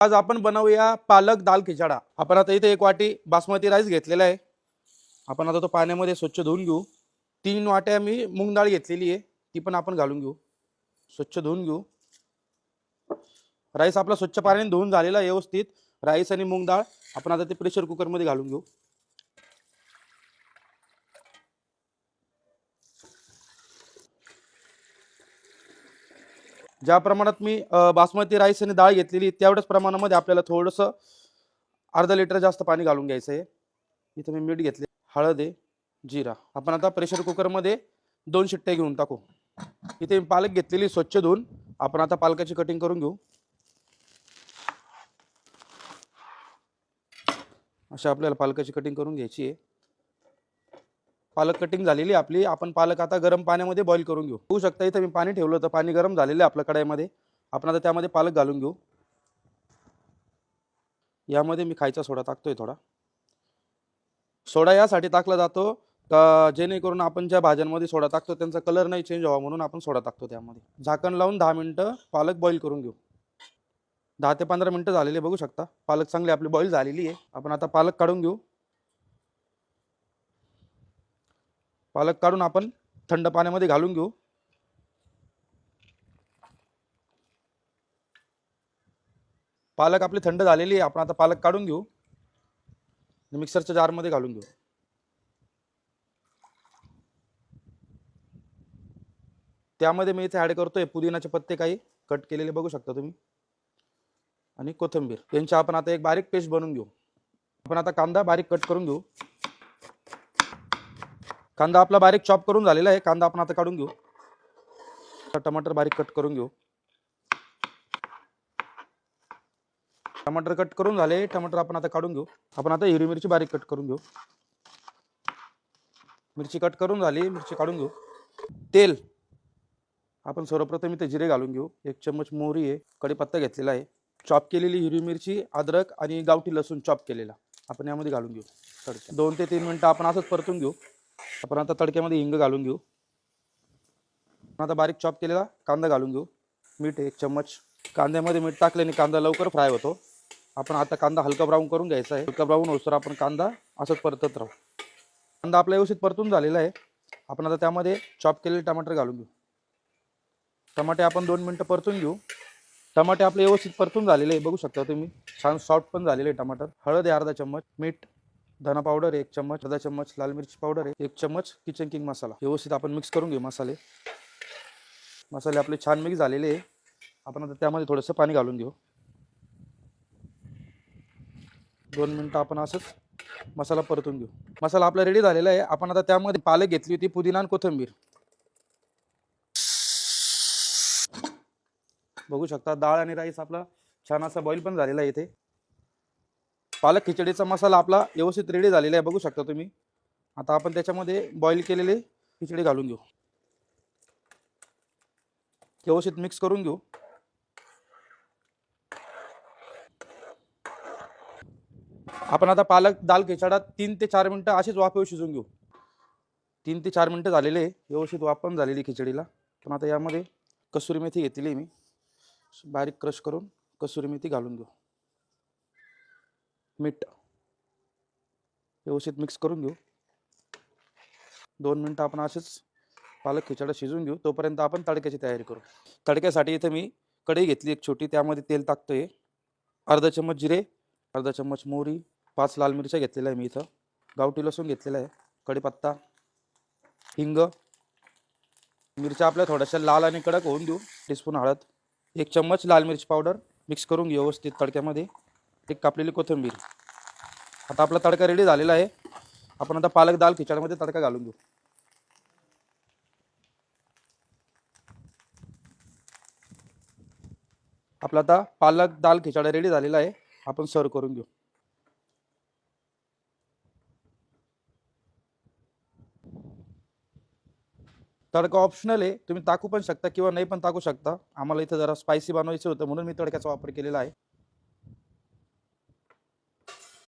आज आपण बनवूया पालक दाल खिचडा। आपण आता इथे 1 वाटी बासमती राईस घेतलेला आहे। आपण आता तो पाण्यामध्ये स्वच्छ धुवून घेऊ। 3 वाट्या मी मूग डाळ घेतलेली आहे, ती पण आपण घालून घेऊ। स्वच्छ धुवून घेऊ। राईस आपला स्वच्छ पाण्याने धुवून झालेला आहे व्यवस्थित। राईस आणि मूग डाळ आपण आता ते प्रेशर कुकर मध्ये घालून घेऊ। ज्या प्रमाणात मी बासमती राईस आणि डाळ घेतलेली तेवढ्याच प्रमाणामध्ये आपल्याला थोडंसं अर्धा लिटर जास्त पाणी घालून घ्यायचं आहे। इथे मी मीठ घेतले, हळद आहे, जिरा। आपण आता प्रेशर कुकर मध्ये 2 शिट्ट्या घेऊन टाकू। इथे मी पालक घेतलेली स्वच्छ धुवून, आपण आता पालकाची कटिंग करून घेऊ। अशा आपल्याला पालकाची कटिंग करून घ्यायची आहे। पालक कटिंग झालेली आपली। आपण पालक आता गरम पाण्यामध्ये बॉईल करून घेऊ। बघू शकता इथे मी पाणी ठेवलं होतं, पाणी गरम झालेलं आहे आपल्या कढईमध्ये। आपण आता त्यामध्ये पालक घालून घेऊ। यामध्ये मी खायचा सोडा टाकतोय थोडा। सोडा यासाठी टाकला जातो का जेणेकरून आपण ज्या भाज्यांमध्ये सोडा टाकतो त्यांचा कलर नाही चेंज व्हावा, म्हणून आपण सोडा टाकतो त्यामध्ये। झाकण लावून 10 मिनिटं पालक बॉईल करून घेऊ। 10 ते 15 मिनिटं झालेले बघू शकता। पालक चांगली आपली बॉईल झालेली आहे। आपण आता पालक काढून घेऊ। पालक काढून आपण थंड पाण्यामध्ये घालून घेऊ। पालक आपली थंड झालेली आहे। आपण आता पालक काढून घेऊ, मिक्सरच्या जार मध्ये घालून घेऊ। त्यामध्ये मी इथे ऍड करतोय पुदिनाचे पत्ते काही कट केलेले बघू शकता तुम्ही, आणि कोथिंबीर। यांची आपण आता एक बारीक पेस्ट बनवून घेऊ। आपण आता कांदा बारीक कट करून घेऊ। कांदा आपला बारीक चॉप करून झालेला आहे। कांदा आपण आता काढून घेऊ। टमाटर बारीक कट करून घेऊ। टमाटर कट करून झाले, टमाटर आपण आता काढून घेऊ। आपण आता हिरवी मिरची बारीक कट करून घेऊ। मिरची कट करून झाली, मिरची काढून घेऊ। तेल आपण सर्वप्रथम इथे जिरे घालून घेऊ। 1 चम्मच मोहरी आहे, कढीपत्ता घेतलेला आहे, चॉप केलेली हिरवी मिरची, अद्रक आणि गावठी लसूण चॉप केलेला आपण यामध्ये घालून घेऊ। तडका 2 ते 3 मिनिटं आपण असंच परतून घेऊ। आपण आता तडक्यामध्ये हिंग घालून घेऊ। आता बारीक चॉप केलेला कांदा घालून घेऊ। मीठ 1 चम्मच। कांद्यामध्ये मीठ टाकल्याने कांदा लवकर फ्राय होतो। आपण आता कांदा हलका ब्राऊन करून घ्यायचा आहे। हलका ब्राऊन होईस्तोवर आपण कांदा असंच परतत राहू। कांदा आपला व्यवस्थित परतून झालेला आहे। आपण आता त्यामध्ये चॉप केलेले टमाटर घालून घेऊ। टमाटे आपण 2 मिनिटं परतून घेऊ। टमाटे आपले व्यवस्थित परतून झालेले आहे, बघू शकता तुम्ही। छान सॉफ्ट पण झालेले टमाटर। हळद आहे अर्धा चम्मच, मीठ, धना पावडर 1 चम्मच, अर्धा चम्मच लाल मिरची पावडर आहे, 1 चम्मच किचन किंग मसाला। व्यवस्थित आपण मिक्स करून घेऊ मसाले। मसाले आपले छान मिक्स झालेले आहे। आपण आता त्यामध्ये थोडंसं पाणी घालून घेऊ। 2 मिनिटं आपण असंच मसाला परतून घेऊ। मसाला आपला रेडी झालेला आहे। आपण आता त्यामध्ये पालक घेतली होती, पुदिना आणि कोथिंबीर बघू शकता। डाळ आणि राईस आपला छान असा बॉईल पण झालेला आहे। इथे पालक खिचडीचा मसाला आपला व्यवस्थित रेडी झालेला आहे, बघू शकता तुम्ही। आता आपण त्याच्यामध्ये बॉईल केलेले खिचडी घालून घेऊ। व्यवस्थित मिक्स करून घेऊ। आपण आता पालक दाल खिचडा 3 ते 4 मिनिटं अशीच वाफेवर शिजवून घेऊ। 3 ते 4 मिनिटं झालेले व्यवस्थित वाफ पण झालेली खिचडीला। पण आता यामध्ये कसुरी मेथी घेतलेली मी, बारीक क्रश करून कसुरी मेथी घालून घेऊ। मीठ व्यवस्थित मिक्स करून घेऊ। 2 मिनिटं आपण असेच पालक खिचडा शिजवून घेऊ। तोपर्यंत आपण तडक्याची तयारी करू। तडक्यासाठी इथे मी कढई घेतली 1 छोटी, त्यामध्ये तेल टाकतोय। अर्धा चम्मच जिरे, अर्धा चम्मच मोहरी, 5 लाल मिरच्या घेतलेल्या आहे मी इथं, गावठी लसूण घेतलेला आहे, कढीपत्ता, हिंग। मिरच्या आपल्या थोड्याशा लाल आणि कडक होऊन देऊ। टीस्पून हळद, 1 चम्मच लाल मिरची पावडर मिक्स करून घेऊ व्यवस्थित तडक्यामध्ये। 1 कापलेली कोथिंबीर। आता आपला तडका रेडी झालेला आहे। आपण आता पालक दाल खिचड्यामध्ये तडका घालून घेऊ। आपला आता पालक दाल खिचडा रेडी झालेला आहे। आपण सर्व करून घेऊ। तडका ऑप्शनल आहे, तुम्ही टाकू पण शकता किंवा नाही पण टाकू शकता। आम्हाला इथे जरा स्पायसी बनवायचं होतं म्हणून मी तडक्याचा वापर केलेला आहे।